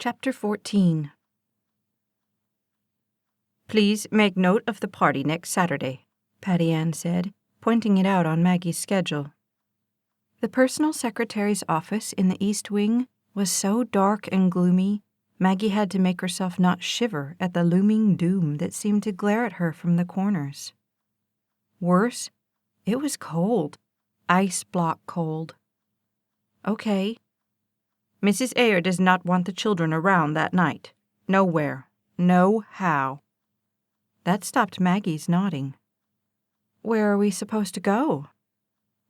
Chapter 14. "Please make note of the party next Saturday," Patty Ann said, pointing it out on Maggie's schedule. The personal secretary's office in the East Wing was so dark and gloomy, Maggie had to make herself not shiver at the looming doom that seemed to glare at her from the corners. Worse, it was cold. Ice block cold. Okay. "Mrs. Ayer does not want the children around that night. Nowhere. No how." That stopped Maggie's nodding. "Where are we supposed to go?"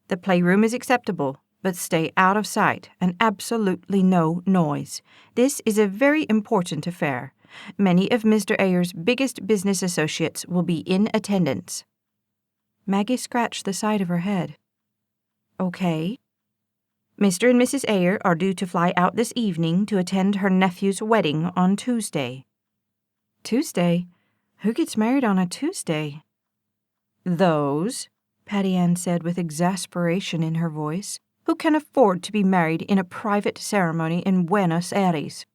"The playroom is acceptable, but stay out of sight and absolutely no noise. This is a very important affair. Many of Mr. Ayer's biggest business associates will be in attendance." Maggie scratched the side of her head. "Okay." "Mr. and Mrs. Ayer are due to fly out this evening to attend her nephew's wedding on Tuesday." "Tuesday? Who gets married on a Tuesday?" "Those," Patty Ann said with exasperation in her voice, "who can afford to be married in a private ceremony in Buenos Aires."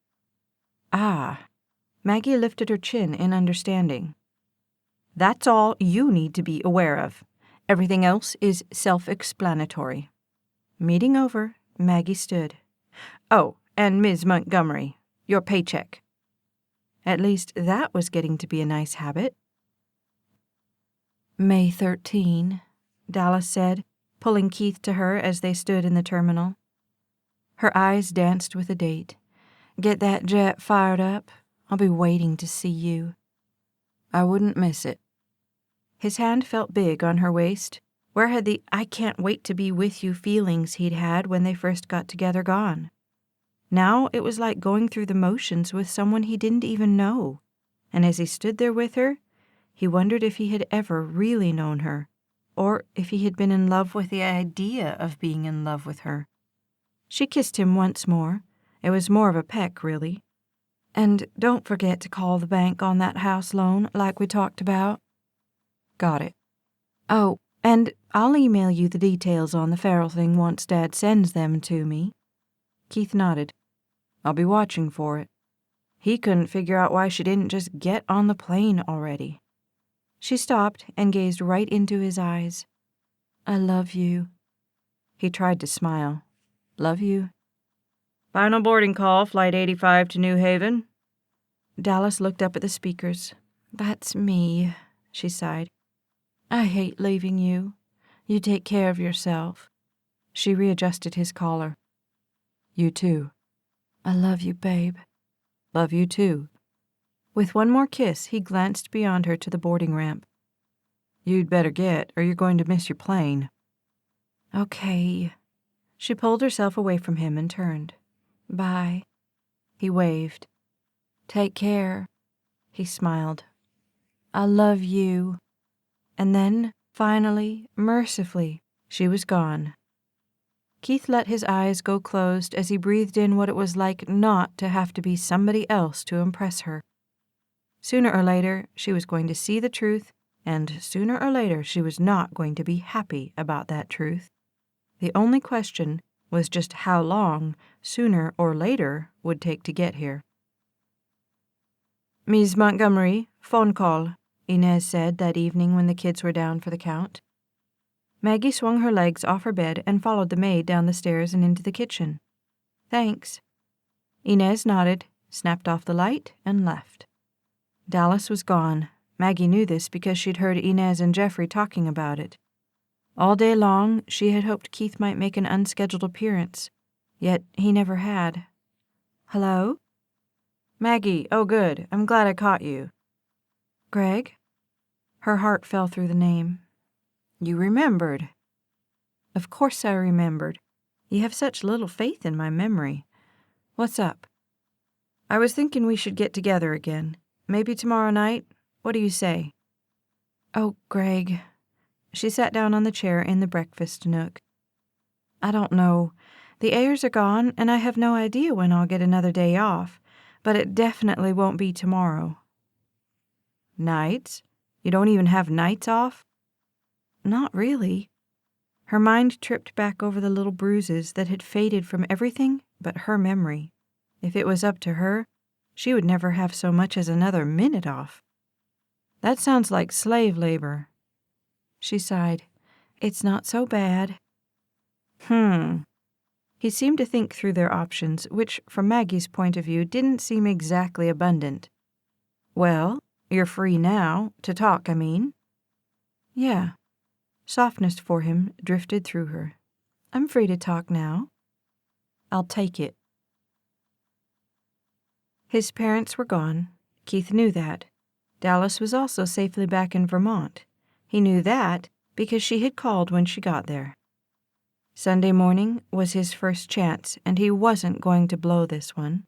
"Ah." Maggie lifted her chin in understanding. "That's all you need to be aware of. Everything else is self-explanatory." Meeting over, Maggie stood. "Oh, and Ms. Montgomery, your paycheck." At least that was getting to be a nice habit. "May 13, Dallas said, pulling Keith to her as they stood in the terminal. Her eyes danced with the date. "Get that jet fired up. I'll be waiting to see you." "I wouldn't miss it." His hand felt big on her waist. Where had the "I can't wait to be with you" feelings he'd had when they first got together gone? Now it was like going through the motions with someone he didn't even know, and as he stood there with her, he wondered if he had ever really known her, or if he had been in love with the idea of being in love with her. She kissed him once more. It was more of a peck, really. "And don't forget to call the bank on that house loan like we talked about." "Got it." "Oh, and I'll email you the details on the Farrell thing once Dad sends them to me." Keith nodded. "I'll be watching for it." He couldn't figure out why she didn't just get on the plane already. She stopped and gazed right into his eyes. "I love you." He tried to smile. "Love you." "Final boarding call, Flight 85 to New Haven." Dallas looked up at the speakers. "That's me," she sighed. "I hate leaving you. You take care of yourself." She readjusted his collar. "You too." "I love you, babe." "Love you too." With one more kiss, he glanced beyond her to the boarding ramp. "You'd better get, or you're going to miss your plane." "Okay." She pulled herself away from him and turned. "Bye." He waved. "Take care." He smiled. "I love you." And then, finally, mercifully, she was gone. Keith let his eyes go closed as he breathed in what it was like not to have to be somebody else to impress her. Sooner or later, she was going to see the truth, and sooner or later she was not going to be happy about that truth. The only question was just how long sooner or later would take to get here. "Ms. Montgomery, phone call," Inez said that evening when the kids were down for the count. Maggie swung her legs off her bed and followed the maid down the stairs and into the kitchen. "Thanks." Inez nodded, snapped off the light, and left. Dallas was gone. Maggie knew this because she'd heard Inez and Jeffrey talking about it. All day long, she had hoped Keith might make an unscheduled appearance, yet he never had. "Hello?" "Maggie, oh good, I'm glad I caught you." "Greg?" Her heart fell through the name. "You remembered." "Of course I remembered. You have such little faith in my memory. What's up?" "I was thinking we should get together again. Maybe tomorrow night. What do you say?" "Oh, Greg." She sat down on the chair in the breakfast nook. "I don't know. The Ayers are gone, and I have no idea when I'll get another day off, but it definitely won't be tomorrow." "Nights? You don't even have nights off?" "Not really." Her mind tripped back over the little bruises that had faded from everything but her memory. If it was up to her, she would never have so much as another minute off. That sounds like slave labor. She sighed. It's not so bad. He seemed to think through their options, which, from Maggie's point of view, didn't seem exactly abundant. Well, you're free now, to talk, I mean. Yeah. Softness for him drifted through her. I'm free to talk now. I'll take it. His parents were gone. Keith knew that. Dallas was also safely back in Vermont. He knew that because she had called when she got there. Sunday morning was his first chance, and he wasn't going to blow this one.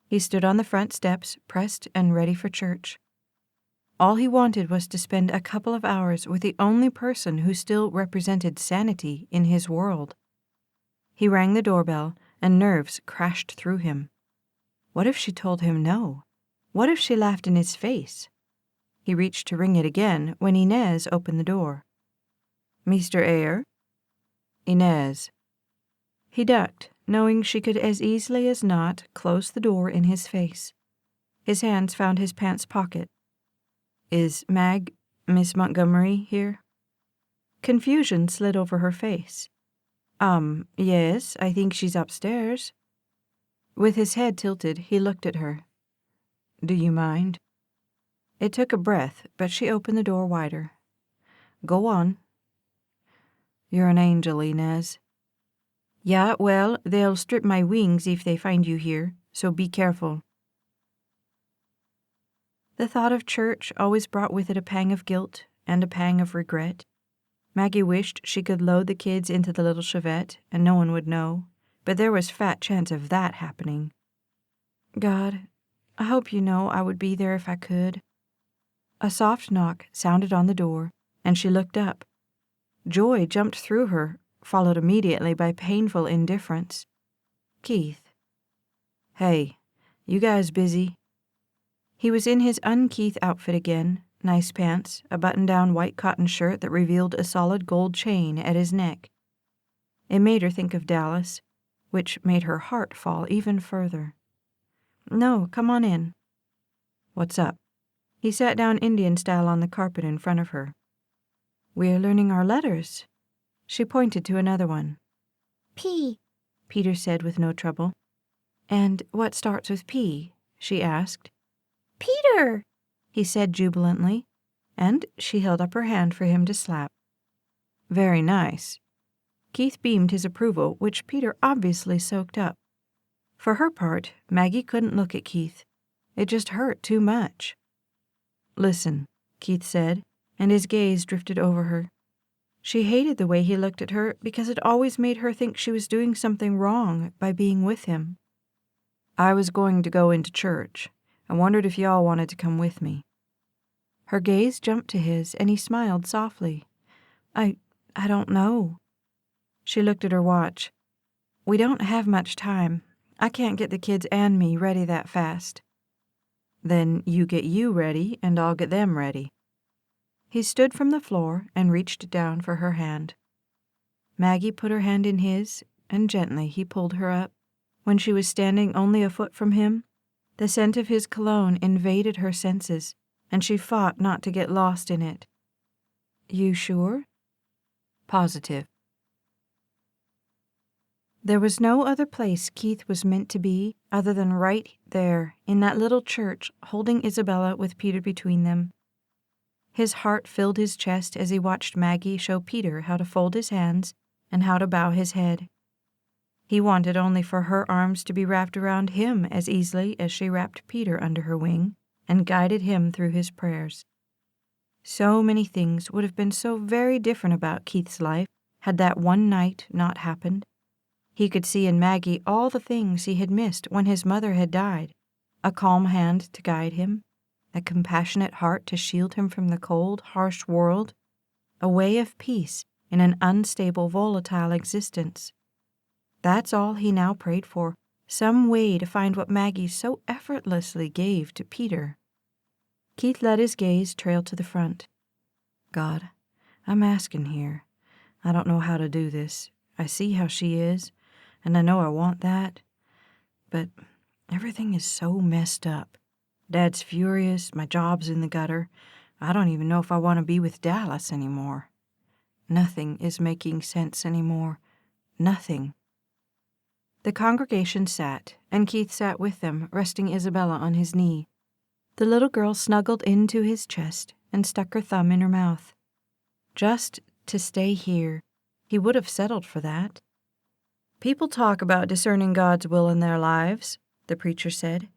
He stood on the front steps, pressed and ready for church. All he wanted was to spend a couple of hours with the only person who still represented sanity in his world. He rang the doorbell, and nerves crashed through him. What if she told him no? What if she laughed in his face? He reached to ring it again when Inez opened the door. Mr. Ayer? Inez. He ducked, knowing she could as easily as not close the door in his face. His hands found his pants pocket. Is Miss Montgomery here? Confusion slid over her face. Yes, I think she's upstairs. With his head tilted, he looked at her. Do you mind? It took a breath, but she opened the door wider. Go on. You're an angel, Inez. Yeah, well, they'll strip my wings if they find you here, so be careful. The thought of church always brought with it a pang of guilt and a pang of regret. Maggie wished she could load the kids into the little Chevette and no one would know, but there was fat chance of that happening. God, I hope you know I would be there if I could. A soft knock sounded on the door, and she looked up. Joy jumped through her, followed immediately by painful indifference. Keith. Hey, you guys busy? He was in his un-Keith outfit again, nice pants, a button-down white cotton shirt that revealed a solid gold chain at his neck. It made her think of Dallas, which made her heart fall even further. No, come on in. What's up? He sat down Indian style on the carpet in front of her. We're learning our letters. She pointed to another one. P, Peter said with no trouble. And what starts with P? She asked. Peter, he said jubilantly, and she held up her hand for him to slap. Very nice. Keith beamed his approval, which Peter obviously soaked up. For her part, Maggie couldn't look at Keith. It just hurt too much. Listen, Keith said, and his gaze drifted over her. She hated the way he looked at her because it always made her think she was doing something wrong by being with him. I was going to go into church. I wondered if y'all wanted to come with me. Her gaze jumped to his, and he smiled softly. I don't know. She looked at her watch. We don't have much time. I can't get the kids and me ready that fast. Then you get you ready, and I'll get them ready. He stood from the floor and reached down for her hand. Maggie put her hand in his, and gently he pulled her up. When she was standing only a foot from him, the scent of his cologne invaded her senses, and she fought not to get lost in it. You sure? Positive. There was no other place Keith was meant to be other than right there in that little church holding Isabella with Peter between them. His heart filled his chest as he watched Maggie show Peter how to fold his hands and how to bow his head. He wanted only for her arms to be wrapped around him as easily as she wrapped Peter under her wing and guided him through his prayers. So many things would have been so very different about Keith's life had that one night not happened. He could see in Maggie all the things he had missed when his mother had died, a calm hand to guide him, a compassionate heart to shield him from the cold, harsh world, a way of peace in an unstable, volatile existence. That's all he now prayed for, some way to find what Maggie so effortlessly gave to Peter. Keith let his gaze trail to the front. God, I'm asking here. I don't know how to do this. I see how she is, and I know I want that. But Everything is so messed up. Dad's furious, my job's in the gutter. I don't even know if I want to be with Dallas anymore. Nothing is making sense anymore. Nothing. The congregation sat, and Keith sat with them, resting Isabella on his knee. The little girl snuggled into his chest and stuck her thumb in her mouth. Just to stay here, he would have settled for that. People talk about discerning God's will in their lives, the preacher said.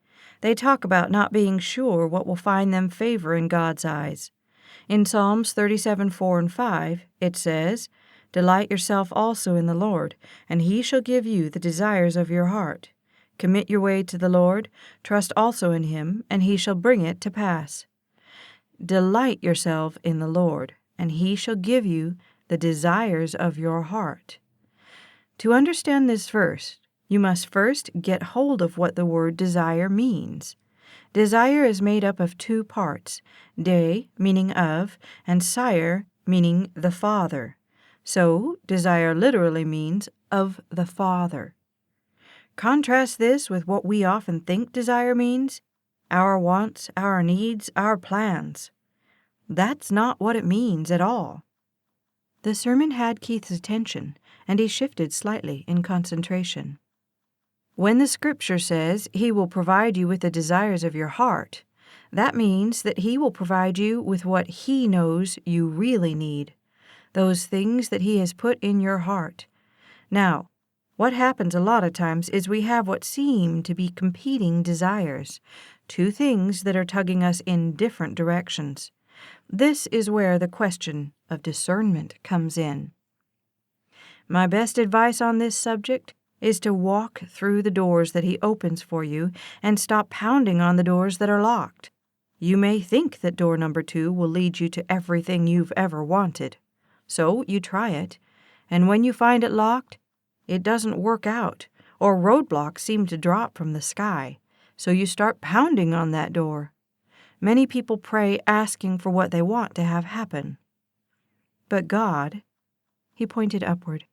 They talk about not being sure what will find them favor in God's eyes. In Psalms 37:4 and 5, it says, "Delight yourself also in the Lord, and he shall give you the desires of your heart. Commit your way to the Lord, trust also in him, and he shall bring it to pass." Delight yourself in the Lord, and he shall give you the desires of your heart. To understand this verse, you must first get hold of what the word desire means. Desire is made up of two parts, de, meaning of, and sire, meaning the Father. So, desire literally means of the Father. Contrast this with what we often think desire means: our wants, our needs, our plans. That's not what it means at all. The sermon had Keith's attention, and he shifted slightly in concentration. When the scripture says he will provide you with the desires of your heart, that means that he will provide you with what he knows you really need, those things that he has put in your heart. Now, what happens a lot of times is we have what seem to be competing desires, two things that are tugging us in different directions. This is where the question of discernment comes in. My best advice on this subject is to walk through the doors that he opens for you and stop pounding on the doors that are locked. You may think that door number 2 will lead you to everything you've ever wanted. So you try it, and when you find it locked, it doesn't work out, or roadblocks seem to drop from the sky, so you start pounding on that door. Many people pray asking for what they want to have happen. But God, he pointed upward,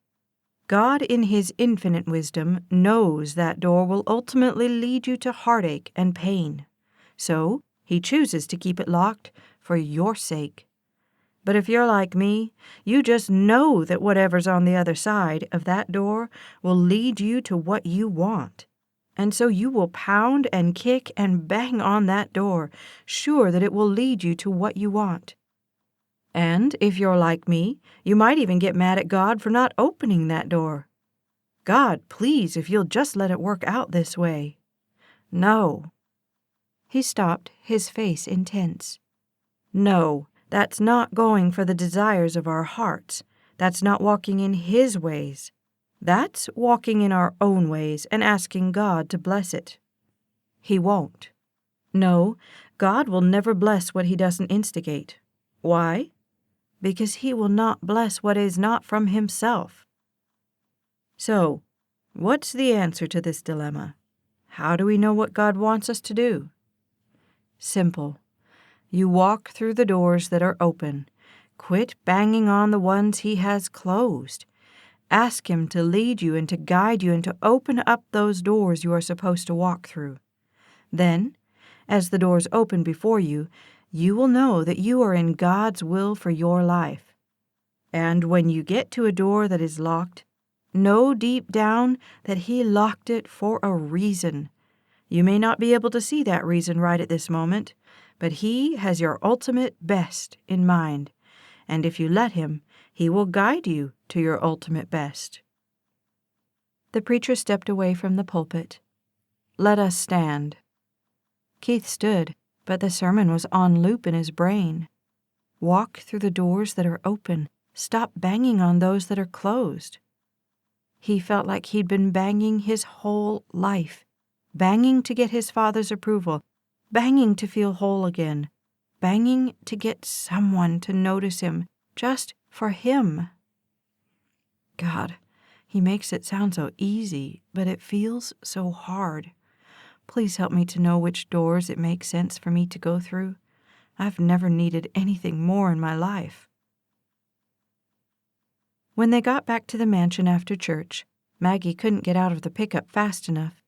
God in his infinite wisdom knows that door will ultimately lead you to heartache and pain. So he chooses to keep it locked for your sake. But if you're like me, you just know that whatever's on the other side of that door will lead you to what you want. And so you will pound and kick and bang on that door, sure that it will lead you to what you want. And if you're like me, you might even get mad at God for not opening that door. God, please, if you'll just let it work out this way. No. He stopped, his face intense. No, that's not going for the desires of our hearts. That's not walking in his ways. That's walking in our own ways and asking God to bless it. He won't. No, God will never bless what he doesn't instigate. Why? Because he will not bless what is not from himself. So, what's the answer to this dilemma? How do we know what God wants us to do? Simple. You walk through the doors that are open. Quit banging on the ones he has closed. Ask him to lead you and to guide you and to open up those doors you are supposed to walk through. Then, as the doors open before you, you will know that you are in God's will for your life. And when you get to a door that is locked, know deep down that he locked it for a reason. You may not be able to see that reason right at this moment, but he has your ultimate best in mind, and if you let him, he will guide you to your ultimate best. The preacher stepped away from the pulpit. Let us stand. Keith stood, but the sermon was on loop in his brain. Walk through the doors that are open. Stop banging on those that are closed. He felt like he'd been banging his whole life, banging to get his father's approval, banging to feel whole again, banging to get someone to notice him, just for him. God, he makes it sound so easy, but it feels so hard. Please help me to know which doors it makes sense for me to go through. I've never needed anything more in my life. When they got back to the mansion after church, Maggie couldn't get out of the pickup fast enough.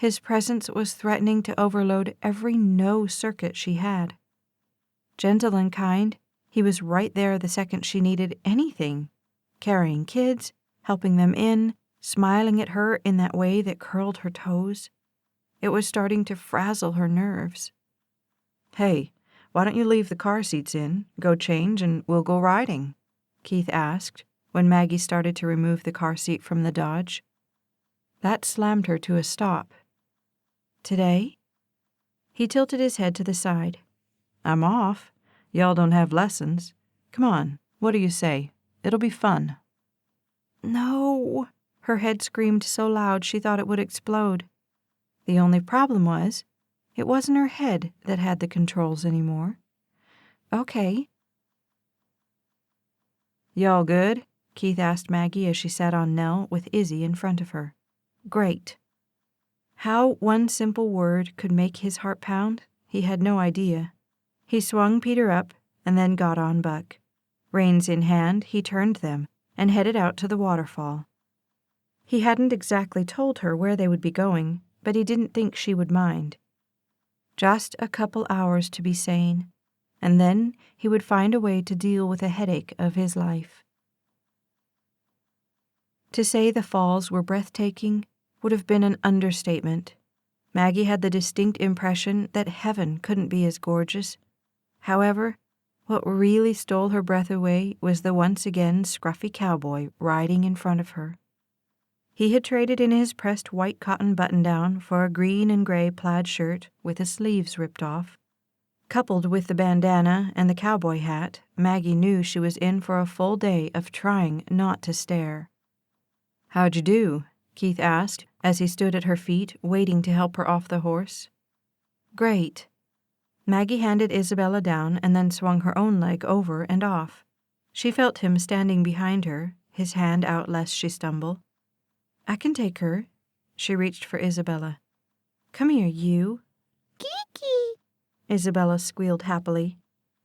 His presence was threatening to overload every no circuit she had. Gentle and kind, he was right there the second she needed anything, carrying kids, helping them in, smiling at her in that way that curled her toes. It was starting to frazzle her nerves. "Hey, why don't you leave the car seats in, go change, and we'll go riding?" Keith asked when Maggie started to remove the car seat from the Dodge. That slammed her to a stop. "Today?" He tilted his head to the side. "I'm off. Y'all don't have lessons. Come on, what do you say? It'll be fun." "No!" Her head screamed so loud she thought it would explode. The only problem was, it wasn't her head that had the controls anymore. "Okay." "Y'all good?" Keith asked Maggie as she sat on Nell with Izzy in front of her. "Great." How one simple word could make his heart pound, he had no idea. He swung Peter up and then got on Buck. Reins in hand, he turned them and headed out to the waterfall. He hadn't exactly told her where they would be going, but he didn't think she would mind. Just a couple hours to be sane, and then he would find a way to deal with the headache of his life. To say the falls were breathtaking would have been an understatement. Maggie had the distinct impression that heaven couldn't be as gorgeous. However, what really stole her breath away was the once again scruffy cowboy riding in front of her. He had traded in his pressed white cotton button-down for a green and gray plaid shirt with the sleeves ripped off. Coupled with the bandana and the cowboy hat, Maggie knew she was in for a full day of trying not to stare. "How'd you do?" Keith asked as he stood at her feet waiting to help her off the horse. "Great." Maggie handed Isabella down and then swung her own leg over and off. She felt him standing behind her, his hand out lest she stumble. "I can take her." She reached for Isabella. "Come here, you." "Kiki," Isabella squealed happily,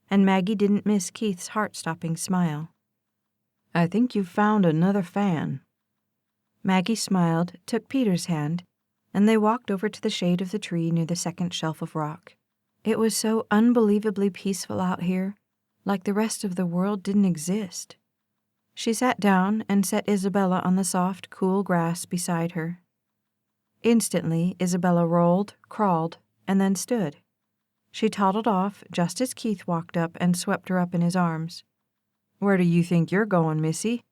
and Maggie didn't miss Keith's heart-stopping smile. "I think you've found another fan." Maggie smiled, took Peter's hand, and they walked over to the shade of the tree near the second shelf of rock. It was so unbelievably peaceful out here, like the rest of the world didn't exist. She sat down and set Isabella on the soft, cool grass beside her. Instantly, Isabella rolled, crawled, and then stood. She toddled off just as Keith walked up and swept her up in his arms. "Where do you think you're going, Missy?"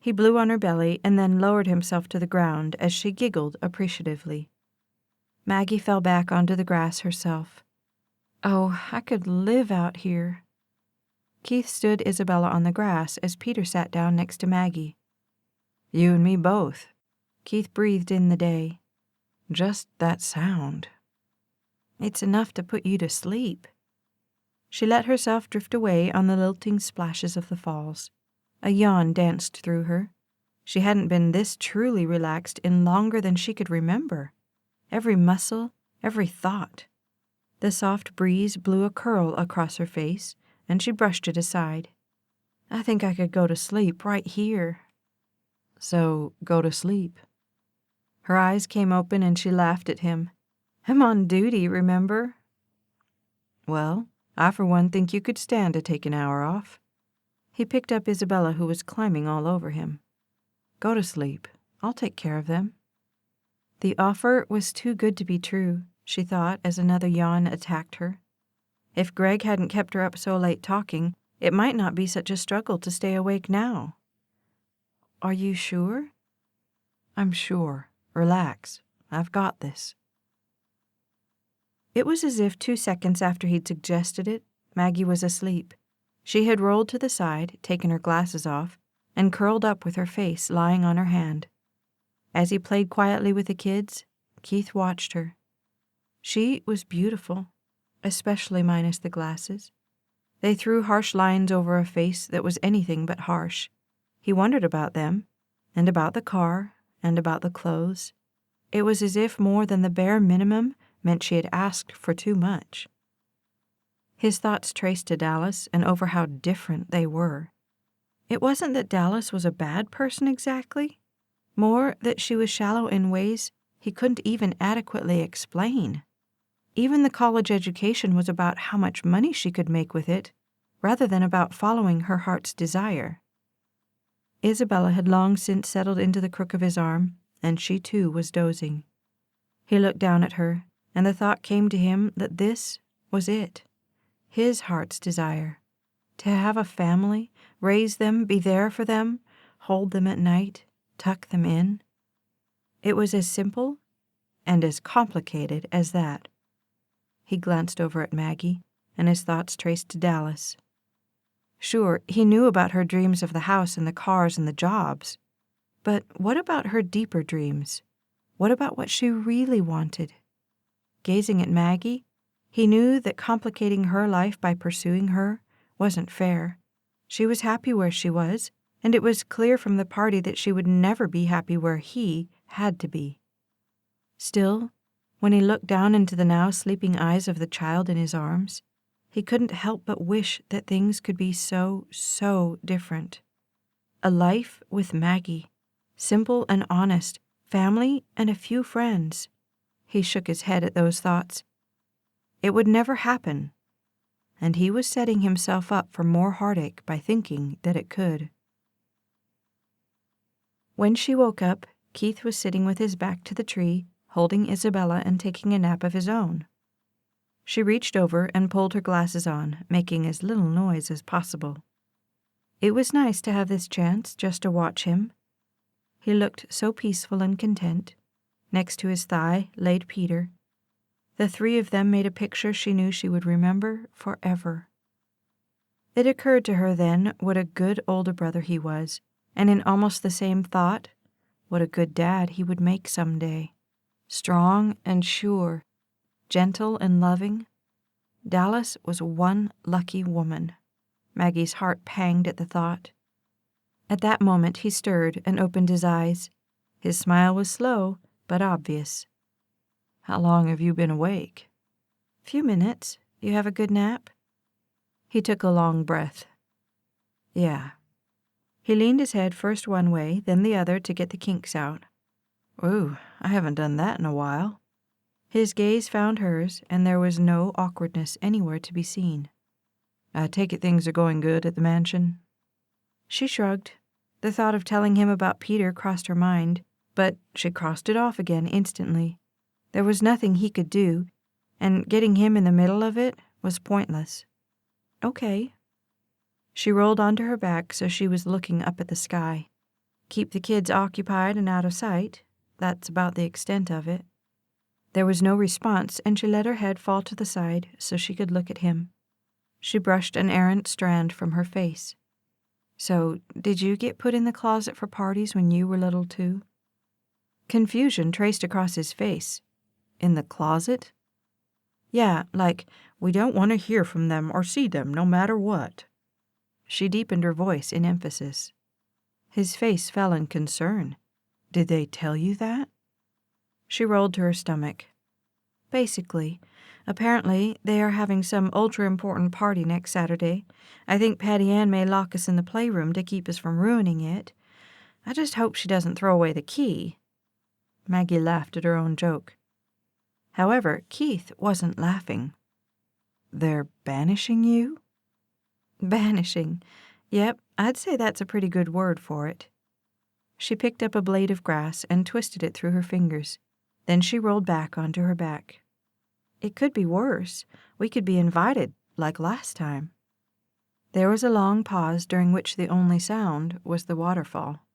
He blew on her belly and then lowered himself to the ground as she giggled appreciatively. Maggie fell back onto the grass herself. "Oh, I could live out here." Keith stood Isabella on the grass as Peter sat down next to Maggie. "You and me both." Keith breathed in the day. "Just that sound." "It's enough to put you to sleep." She let herself drift away on the lilting splashes of the falls. A yawn danced through her. She hadn't been this truly relaxed in longer than she could remember. Every muscle, every thought. The soft breeze blew a curl across her face, and she brushed it aside. "I think I could go to sleep right here." "So, go to sleep." Her eyes came open and she laughed at him. "I'm on duty, remember?" "Well, I for one think you could stand to take an hour off." He picked up Isabella, who was climbing all over him. "Go to sleep. I'll take care of them." The offer was too good to be true, she thought as another yawn attacked her. If Greg hadn't kept her up so late talking, it might not be such a struggle to stay awake now. "Are you sure?" "I'm sure. Relax. I've got this." It was as if 2 seconds after he'd suggested it, Maggie was asleep. She had rolled to the side, taken her glasses off, and curled up with her face lying on her hand. As he played quietly with the kids, Keith watched her. She was beautiful, especially minus the glasses. They threw harsh lines over a face that was anything but harsh. He wondered about them, and about the car, and about the clothes. It was as if more than the bare minimum meant she had asked for too much. His thoughts traced to Dallas and over how different they were. It wasn't that Dallas was a bad person exactly, more that she was shallow in ways he couldn't even adequately explain. Even the college education was about how much money she could make with it, rather than about following her heart's desire. Isabella had long since settled into the crook of his arm, and she too was dozing. He looked down at her, and the thought came to him that this was it, his heart's desire. To have a family, raise them, be there for them, hold them at night, tuck them in. It was as simple and as complicated as that. He glanced over at Maggie, and his thoughts traced to Dallas. Sure, he knew about her dreams of the house and the cars and the jobs. But what about her deeper dreams? What about what she really wanted? Gazing at Maggie, he knew that complicating her life by pursuing her wasn't fair. She was happy where she was, and it was clear from the party that she would never be happy where he had to be. Still, when he looked down into the now sleeping eyes of the child in his arms, he couldn't help but wish that things could be so, so different. A life with Maggie, simple and honest, family and a few friends. He shook his head at those thoughts. It would never happen, and he was setting himself up for more heartache by thinking that it could. When she woke up, Keith was sitting with his back to the tree, holding Isabella and taking a nap of his own. She reached over and pulled her glasses on, making as little noise as possible. It was nice to have this chance just to watch him. He looked so peaceful and content. Next to his thigh laid Peter. The three of them made a picture she knew she would remember forever. It occurred to her then what a good older brother he was, and in almost the same thought, what a good dad he would make someday. Strong and sure, gentle and loving. Dallas was one lucky woman. Maggie's heart panged at the thought. At that moment he stirred and opened his eyes. His smile was slow, but obvious. "How long have you been awake?" "Few minutes. You have a good nap?" He took a long breath. "Yeah." He leaned his head first one way, then the other to get the kinks out. "Ooh, I haven't done that in a while." His gaze found hers, and there was no awkwardness anywhere to be seen. "I take it things are going good at the mansion?" She shrugged. The thought of telling him about Peter crossed her mind, but she crossed it off again instantly. There was nothing he could do, and getting him in the middle of it was pointless. "Okay." She rolled onto her back so she was looking up at the sky. Keep the kids occupied and out of sight. That's about the extent of it. There was no response, and she let her head fall to the side so she could look at him. She brushed an errant strand from her face. "So, did you get put in the closet for parties when you were little too?" Confusion traced across his face. "In the closet?" "Yeah, like, we don't want to hear from them or see them no matter what." She deepened her voice in emphasis. His face fell in concern. "Did they tell you that?" She rolled to her stomach. "Basically. Apparently, they are having some ultra-important party next Saturday. I think Patty Ann may lock us in the playroom to keep us from ruining it. I just hope she doesn't throw away the key." Maggie laughed at her own joke. However, Keith wasn't laughing. "They're banishing you?" "Banishing. Yep, I'd say that's a pretty good word for it." She picked up a blade of grass and twisted it through her fingers. Then she rolled back onto her back. "It could be worse. We could be invited, like last time." There was a long pause during which the only sound was the waterfall.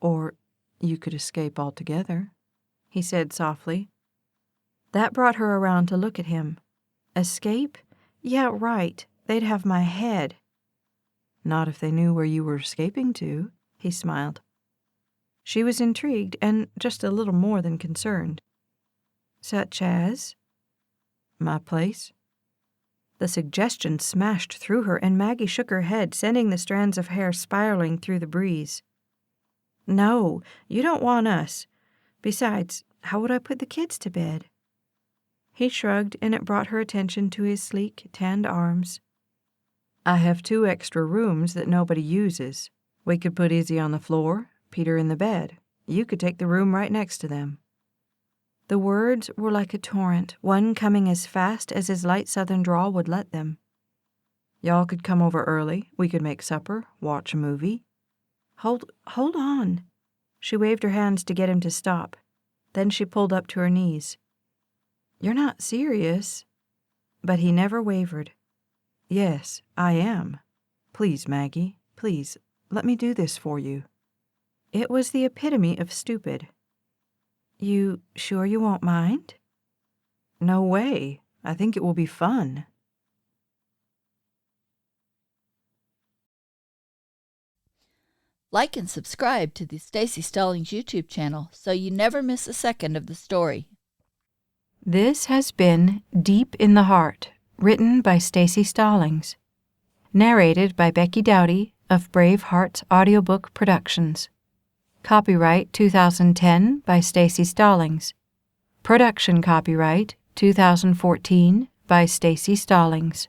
"Or you could escape altogether," he said softly. That brought her around to look at him. Escape? Yeah, right. They'd have my head. "Not if they knew where you were escaping to," he smiled. She was intrigued and just a little more than concerned. "Such as?" "My place." The suggestion smashed through her, and Maggie shook her head, sending the strands of hair spiraling through the breeze. "No, you don't want us. Besides, how would I put the kids to bed?" He shrugged, and it brought her attention to his sleek, tanned arms. "I have 2 extra rooms that nobody uses. We could put Izzy on the floor, Peter in the bed. You could take the room right next to them." The words were like a torrent, one coming as fast as his light southern drawl would let them. Y'all could come over early. We could make supper, watch a movie. Hold on. She waved her hands to get him to stop. Then she pulled up to her knees. You're not serious? But he never wavered. Yes, I am. Please, Maggie, please, let me do this for you. It was the epitome of stupid. You sure you won't mind? No way. I think it will be fun. Like and subscribe to the Staci Stallings YouTube channel so you never miss a second of the story. This has been Deep in the Heart, written by Staci Stallings. Narrated by Becky Dowdy of Brave Hearts Audiobook Productions. Copyright 2010 by Staci Stallings. Production copyright 2014 by Staci Stallings.